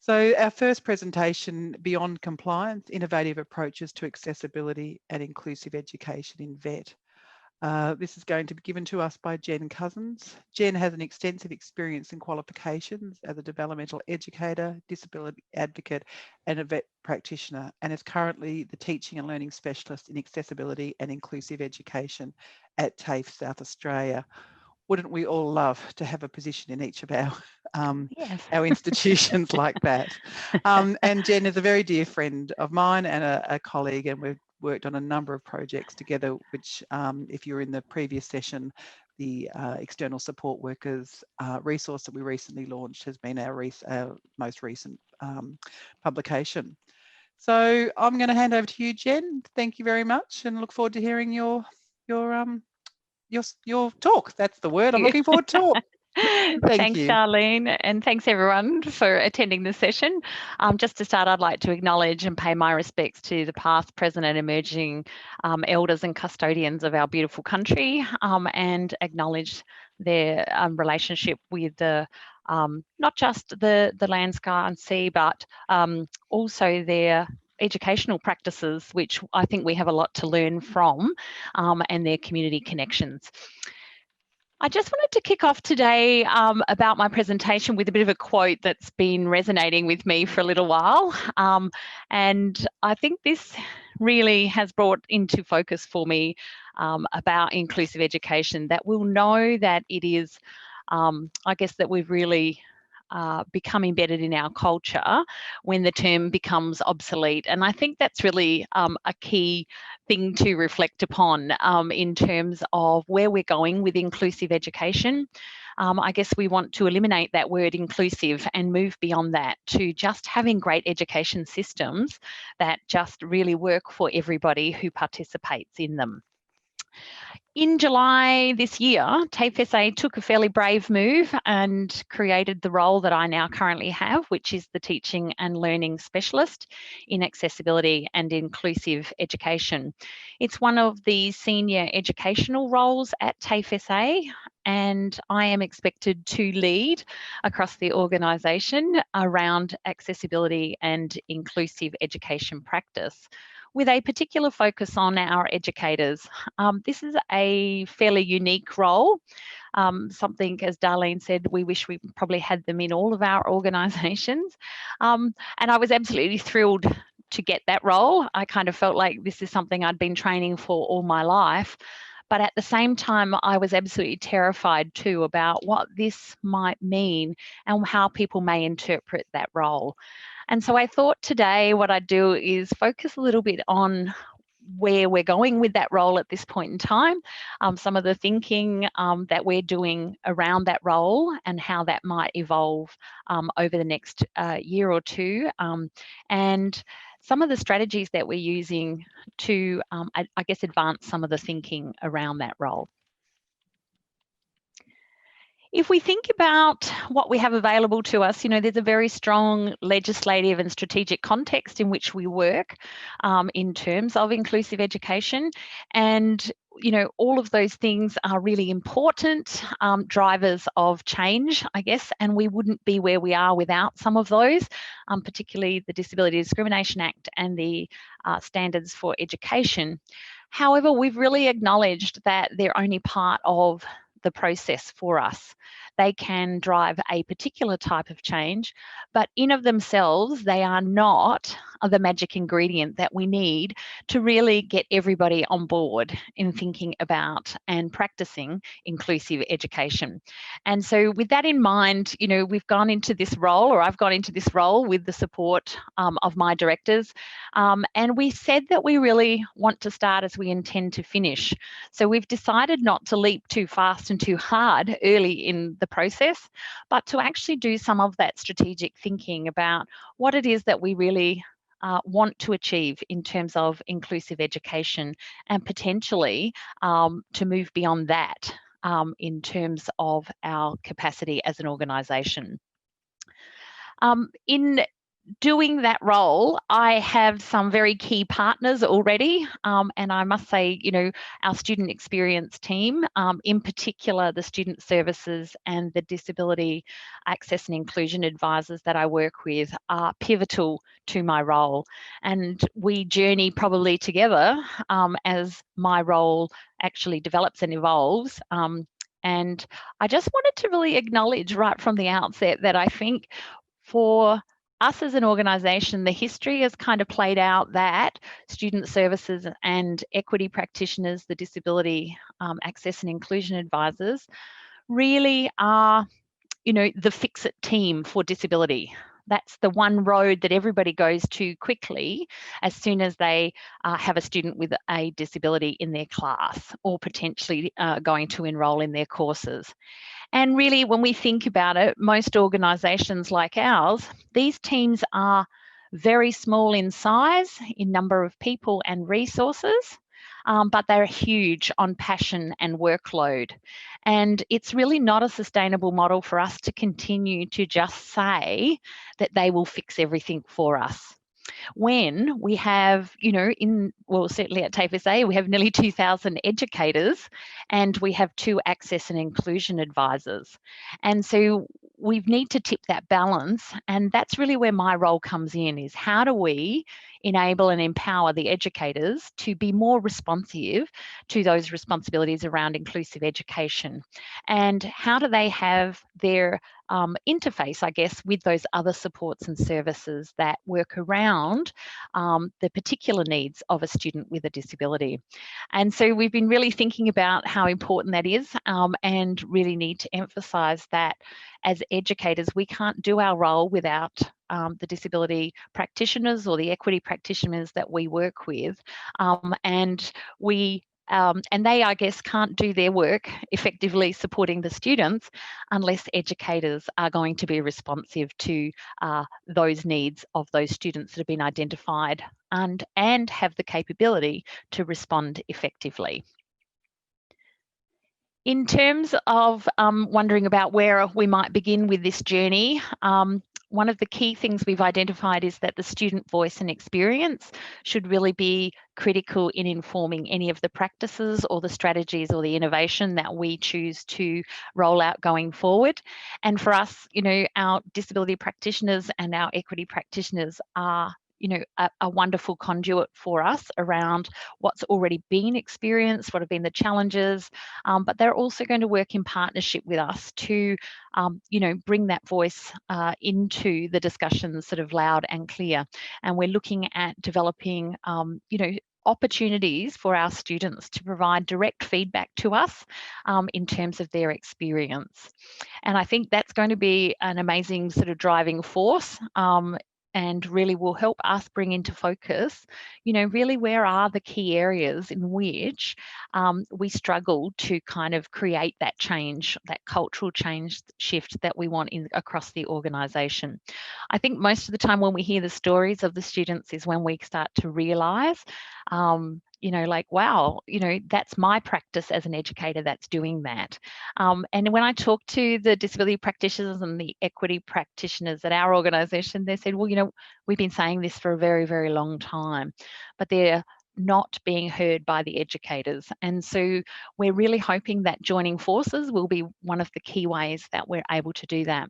So our first presentation, Beyond Compliance, Innovative Approaches to Accessibility and Inclusive Education in VET. This is going to be given to us by Jen Cousins. Jen has an extensive experience and qualifications as a developmental educator, disability advocate, and a VET practitioner, and is currently the Teaching and Learning Specialist in Accessibility and Inclusive Education at TAFE South Australia. Wouldn't we all love to have a position in each of our Yes. our institutions like that? And Jen is a very dear friend of mine and a colleague, and we've worked on a number of projects together, which if you're in the previous session, the external support workers resource that we recently launched has been our most recent publication. So I'm going to hand over to you, Jen. Thank you very much, and look forward to hearing your talk. That's the word I'm looking forward to. Thanks, Darlene, and thanks everyone for attending this session. Just to start, I'd like to acknowledge and pay my respects to the past, present and emerging elders and custodians of our beautiful country, and acknowledge their relationship with the not just the land, sky and sea, but also their educational practices, which I think we have a lot to learn from, and their community connections. I just wanted to kick off today about my presentation with a bit of a quote that's been resonating with me for a little while. And I think this really has brought into focus for me about inclusive education, that we'll know that it is, I guess, that we've really become embedded in our culture when the term becomes obsolete. And I think that's really a key thing to reflect upon in terms of where we're going with inclusive education. I guess we want to eliminate that word inclusive and move beyond that to just having great education systems that just really work for everybody who participates in them. In July this year, TAFE SA took a fairly brave move and created the role that I now currently have, which is the Teaching and Learning Specialist in Accessibility and Inclusive Education. It's one of the senior educational roles at TAFE SA, and I am expected to lead across the organisation around accessibility and inclusive education practice, with a particular focus on our educators. This is a fairly unique role, something, as Darlene said, we wish we probably had them in all of our organisations. And I was absolutely thrilled to get that role. I kind of felt like this is something I'd been training for all my life. But at the same time, I was absolutely terrified too about what this might mean and how people may interpret that role. And so I thought today what I'd do is focus a little bit on where we're going with that role at this point in time, some of the thinking that we're doing around that role and how that might evolve over the next year or two, and some of the strategies that we're using to, I guess, advance some of the thinking around that role. If we think about what we have available to us, you know, there's a very strong legislative and strategic context in which we work in terms of inclusive education. And, you know, all of those things are really important drivers of change, I guess, and we wouldn't be where we are without some of those, particularly the Disability Discrimination Act and the Standards for Education. However, we've really acknowledged that they're only part of the process for us. They can drive a particular type of change, but in of themselves, they are not the magic ingredient that we need to really get everybody on board in thinking about and practicing inclusive education. And so with that in mind, you know, we've gone into this role, or I've gone into this role with the support of my directors, and we said that we really want to start as we intend to finish. So we've decided not to leap too fast and too hard early in the process, but to actually do some of that strategic thinking about what it is that we really want to achieve in terms of inclusive education, and potentially to move beyond that in terms of our capacity as an organisation. In doing that role, I have some very key partners already, and I must say, you know, our student experience team, in particular the student services and the disability access and inclusion advisors that I work with, are pivotal to my role, and we journey probably together as my role actually develops and evolves. And I just wanted to really acknowledge right from the outset that I think for us as an organisation, the history has kind of played out that student services and equity practitioners, the disability access and inclusion advisors, really are, you know, the fix-it team for disability. That's the one road that everybody goes to quickly as soon as they have a student with a disability in their class or potentially going to enrol in their courses. And really, when we think about it, most organisations like ours, these teams are very small in size, in number of people and resources, but they're huge on passion and workload. And it's really not a sustainable model for us to continue to just say that they will fix everything for us. When we have, you know, well, certainly at TAFE SA, we have nearly 2,000 educators and we have 2 access and inclusion advisors. And so we need to tip that balance. And that's really where my role comes in, is how do we enable and empower the educators to be more responsive to those responsibilities around inclusive education? And how do they have their interface, I guess, with those other supports and services that work around the particular needs of a student with a disability? And so we've been really thinking about how important that is, and really need to emphasise that as educators, we can't do our role without the disability practitioners or the equity practitioners that we work with. And they, I guess, can't do their work effectively supporting the students unless educators are going to be responsive to those needs of those students that have been identified and have the capability to respond effectively. In terms of wondering about where we might begin with this journey, one of the key things we've identified is that the student voice and experience should really be critical in informing any of the practices or the strategies or the innovation that we choose to roll out going forward. And for us, you know, our disability practitioners and our equity practitioners are, you know, a wonderful conduit for us around what's already been experienced, what have been the challenges, but they're also going to work in partnership with us to, you know, bring that voice into the discussions sort of loud and clear. And we're looking at developing, you know, opportunities for our students to provide direct feedback to us in terms of their experience. And I think that's going to be an amazing sort of driving force, and really will help us bring into focus, you know, really where are the key areas in which we struggle to kind of create that change, that cultural change shift that we want across the organisation. I think most of the time when we hear the stories of the students is when we start to realise, you know, like, wow, you know, that's my practice as an educator that's doing that. And when I talk to the disability practitioners and the equity practitioners at our organisation, they said, well, you know, we've been saying this for a very, very long time, but they're not being heard by the educators. And so we're really hoping that joining forces will be one of the key ways that we're able to do that.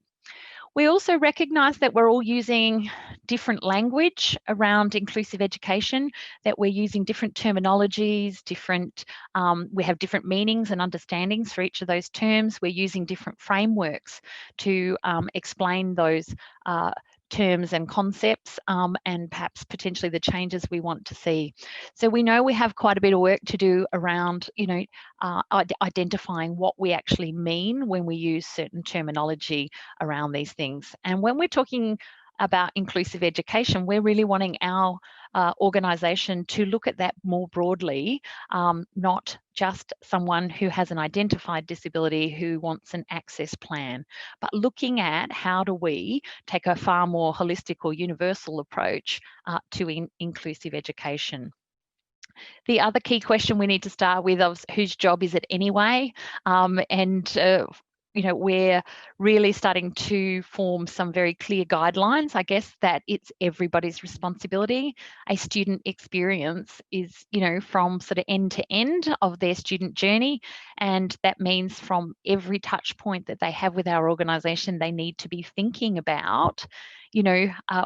We also recognise that we're all using different language around inclusive education, that we're using different terminologies, we have different meanings and understandings for each of those terms. We're using different frameworks to explain those terms and concepts, and perhaps potentially the changes we want to see. So we know we have quite a bit of work to do around, you know, identifying what we actually mean when we use certain terminology around these things. And when we're talking about inclusive education, we're really wanting our organisation to look at that more broadly, not just someone who has an identified disability who wants an access plan, but looking at how do we take a far more holistic or universal approach to inclusive education. The other key question we need to start with is whose job is it anyway? we're really starting to form some very clear guidelines, I guess, that it's everybody's responsibility. A student experience is, from sort of end to end of their student journey. And that means from every touch point that they have with our organisation, they need to be thinking about,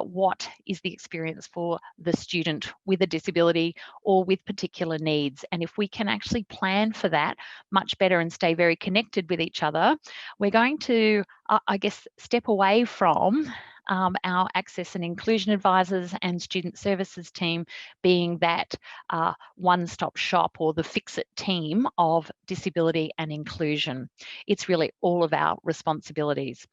what is the experience for the student with a disability or with particular needs. And if we can actually plan for that much better and stay very connected with each other, we're going to, I guess, step away from our access and inclusion advisors and student services team being that one-stop shop or the fix-it team of disability and inclusion. It's really all of our responsibilities.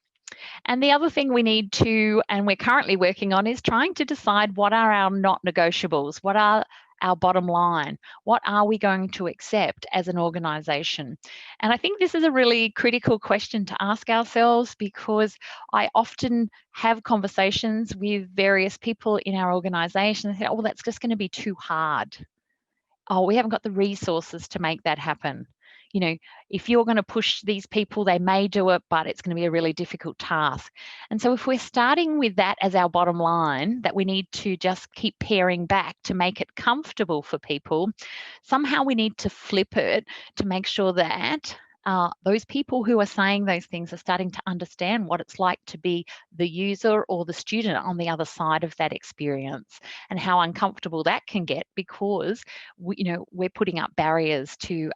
And the other thing we need to, and we're currently working on, is trying to decide what are our not negotiables, what are our bottom line, what are we going to accept as an organisation? And I think this is a really critical question to ask ourselves, because I often have conversations with various people in our organisation and say, oh, well, that's just going to be too hard. Oh, we haven't got the resources to make that happen. If you're going to push these people, they may do it, but it's going to be a really difficult task. And so if we're starting with that as our bottom line, that we need to just keep paring back to make it comfortable for people, somehow we need to flip it to make sure that those people who are saying those things are starting to understand what it's like to be the user or the student on the other side of that experience, and how uncomfortable that can get because we're putting up barriers to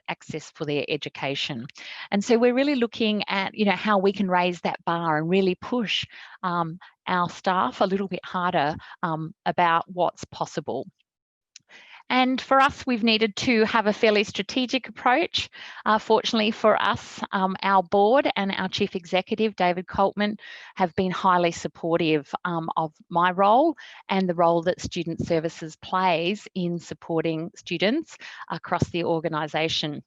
access for their education. And so we're really looking at how we can raise that bar and really push our staff a little bit harder about what's possible. And for us, we've needed to have a fairly strategic approach. Fortunately for us, our board and our chief executive, David Coltman, have been highly supportive of my role and the role that student services plays in supporting students across the organisation.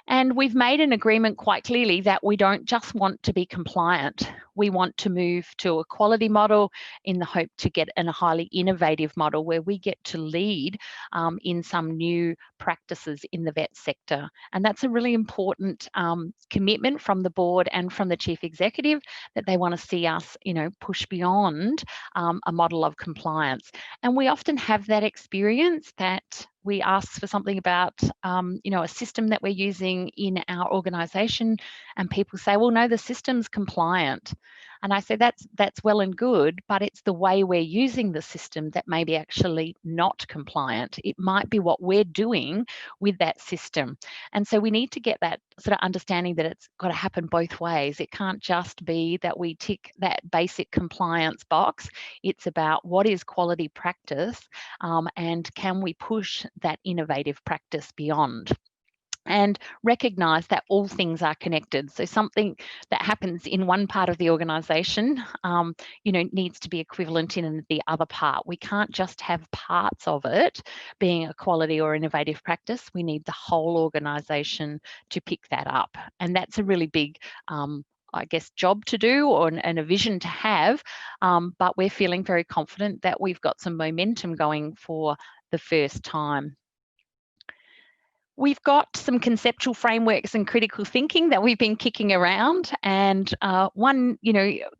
And we've made an agreement quite clearly that we don't just want to be compliant. We want to move to a quality model in the hope to get a highly innovative model where we get to lead in some new practices in the vet sector. And that's a really important commitment from the board and from the chief executive, that they want to see us, push beyond a model of compliance. And we often have that experience that we ask for something about, a system that we're using in our organisation, and people say, well, no, the system's compliant. And I say that's well and good, but it's the way we're using the system that may be actually not compliant. It might be what we're doing with that system. And so we need to get that sort of understanding that it's got to happen both ways. It can't just be that we tick that basic compliance box. It's about what is quality practice, and can we push that innovative practice beyond, and recognise that all things are connected. So something that happens in one part of the organisation, needs to be equivalent in the other part. We can't just have parts of it being a quality or innovative practice. We need the whole organisation to pick that up. And that's a really big job to do, and a vision to have, but we're feeling very confident that we've got some momentum going for the first time. We've got some conceptual frameworks and critical thinking that we've been kicking around, and one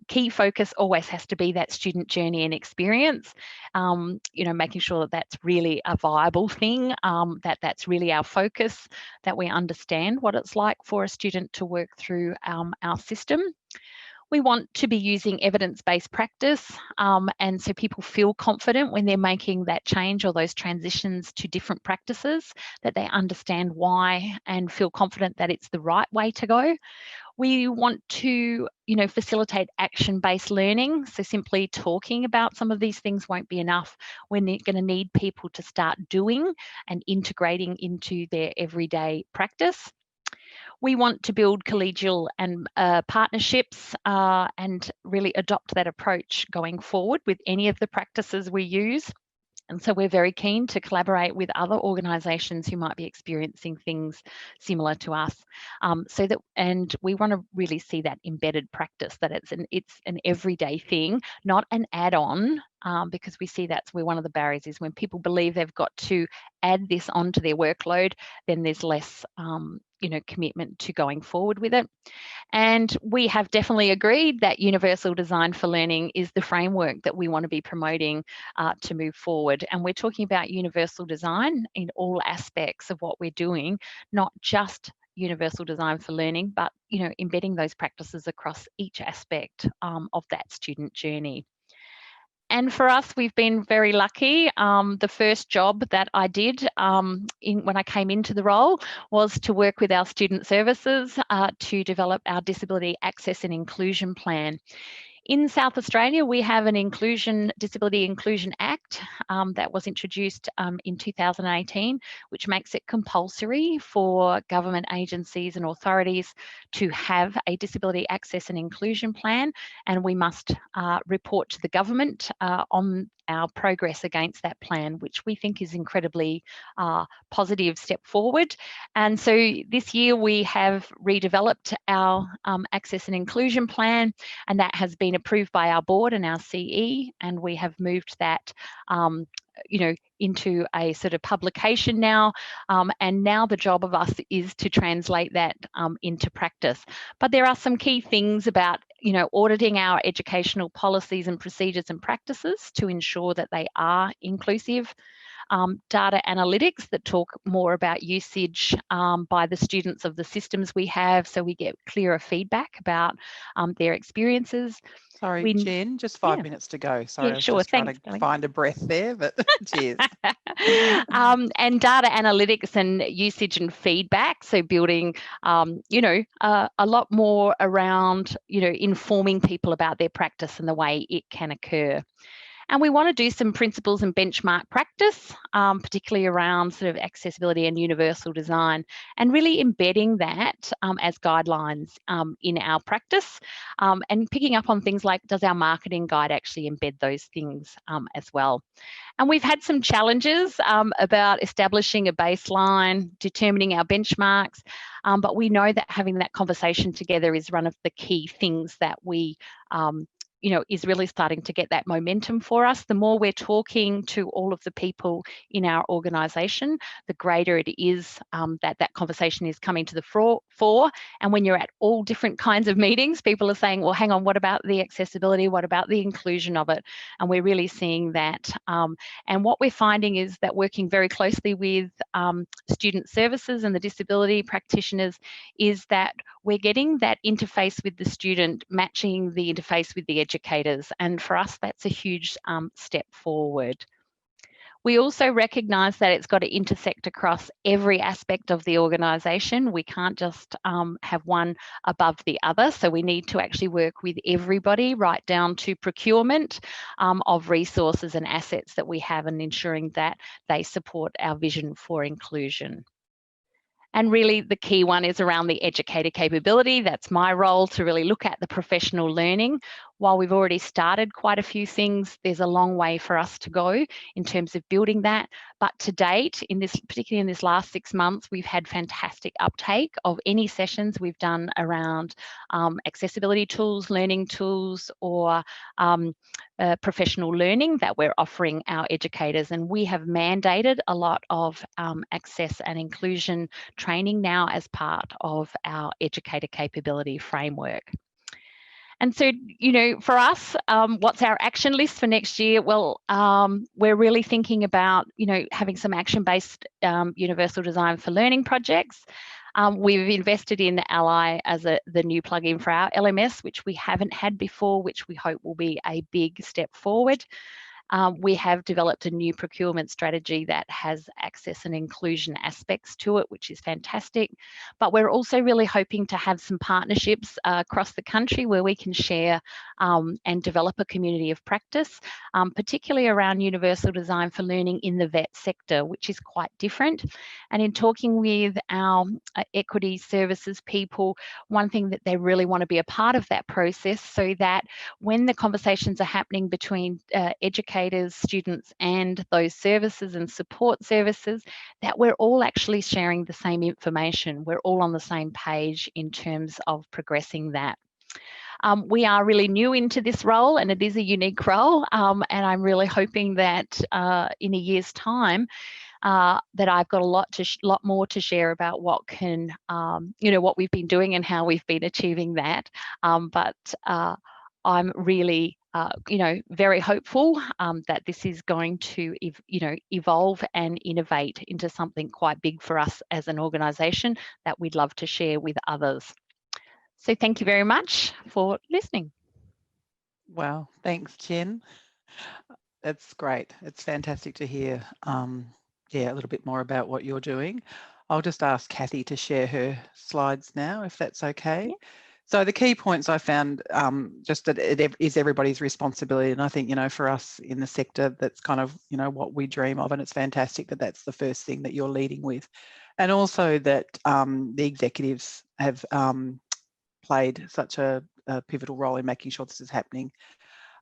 key focus always has to be that student journey and experience, making sure that that's really a viable thing, that's really our focus, that we understand what it's like for a student to work through our system. We want to be using evidence-based practice, and so people feel confident when they're making that change or those transitions to different practices, that they understand why and feel confident that it's the right way to go. We want to, facilitate action-based learning. So simply talking about some of these things won't be enough. We're going to need people to start doing and integrating into their everyday practice. We want to build collegial and partnerships, and really adopt that approach going forward with any of the practices we use. And so we're very keen to collaborate with other organisations who might be experiencing things similar to us, and we want to really see that embedded practice, that it's an everyday thing, not an add-on, because we see that's where one of the barriers is. When people believe they've got to add this onto their workload, then there's less commitment to going forward with it. And we have definitely agreed that universal design for learning is the framework that we want to be promoting to move forward. And we're talking about universal design in all aspects of what we're doing, not just universal design for learning, but embedding those practices across each aspect of that student journey. And for us, we've been very lucky. The first job that I did when I came into the role was to work with our student services to develop our Disability Access and Inclusion Plan. In South Australia, we have an Disability Inclusion Act that was introduced in 2018, which makes it compulsory for government agencies and authorities to have a Disability Access and Inclusion Plan, and we must report to the government on our progress against that plan, which we think is incredibly positive step forward. And so this year we have redeveloped our Access and Inclusion Plan, and that has been approved by our board and our CE, and we have moved that into a sort of publication now, and now the job of us is to translate that into practice. But there are some key things about auditing our educational policies and procedures and practices to ensure that they are inclusive. Data analytics that talk more about usage by the students of the systems we have, so we get clearer feedback about their experiences. Sorry, Jen, just 5 minutes to go. Sorry, I was sure. just trying to find a breath there, but cheers. And data analytics and usage and feedback, so building, a lot more around, informing people about their practice and the way it can occur. And we want to do some principles and benchmark practice, particularly around sort of accessibility and universal design, and really embedding that as guidelines in our practice, and picking up on things like, does our marketing guide actually embed those things as well? And we've had some challenges about establishing a baseline, determining our benchmarks, but we know that having that conversation together is one of the key things that we is really starting to get that momentum for us. The more we're talking to all of the people in our organisation, the greater it is that conversation is coming to the fore. And when you're at all different kinds of meetings, people are saying, well, hang on, what about the accessibility? What about the inclusion of it? And we're really seeing that. And what we're finding is that working very closely with student services and the disability practitioners is that we're getting that interface with the student matching the interface with the educators. And for us, that's a huge step forward. We also recognise that it's got to intersect across every aspect of the organisation. We can't just have one above the other. So we need to actually work with everybody, right down to procurement of resources and assets that we have, and ensuring that they support our vision for inclusion. And really the key one is around the educator capability. That's my role, to really look at the professional learning. While we've already started quite a few things, there's a long way for us to go in terms of building that. But to date, particularly in this last 6 months, we've had fantastic uptake of any sessions we've done around accessibility tools, learning tools, or professional learning that we're offering our educators. And we have mandated a lot of access and inclusion training now as part of our educator capability framework. And so, for us, what's our action list for next year? Well, we're really thinking about, having some action-based universal design for learning projects. We've invested in Ally as the new plugin for our LMS, which we haven't had before, which we hope will be a big step forward. We have developed a new procurement strategy that has access and inclusion aspects to it, which is fantastic. But we're also really hoping to have some partnerships across the country where we can share and develop a community of practice, particularly around universal design for learning in the vet sector, which is quite different. And in talking with our equity services people, one thing that they really want to be a part of that process, so that when the conversations are happening between educators, students, and those services and support services, that we're all actually sharing the same information. We're all on the same page in terms of progressing that. We are really new into this role, and it is a unique role, and I'm really hoping that in a year's time, that I've got a lot more to share about what can, what we've been doing and how we've been achieving that. But I'm really, very hopeful that this is going to, evolve and innovate into something quite big for us as an organisation that we'd love to share with others. So thank you very much for listening. Wow, thanks, Jen. That's great. It's fantastic to hear, a little bit more about what you're doing. I'll just ask Kathy to share her slides now, if that's okay. Yeah. So the key points I found, just that it is everybody's responsibility. And I think, for us in the sector, that's kind of, what we dream of. And it's fantastic that that's the first thing that you're leading with. And also that the executives have played such a pivotal role in making sure this is happening.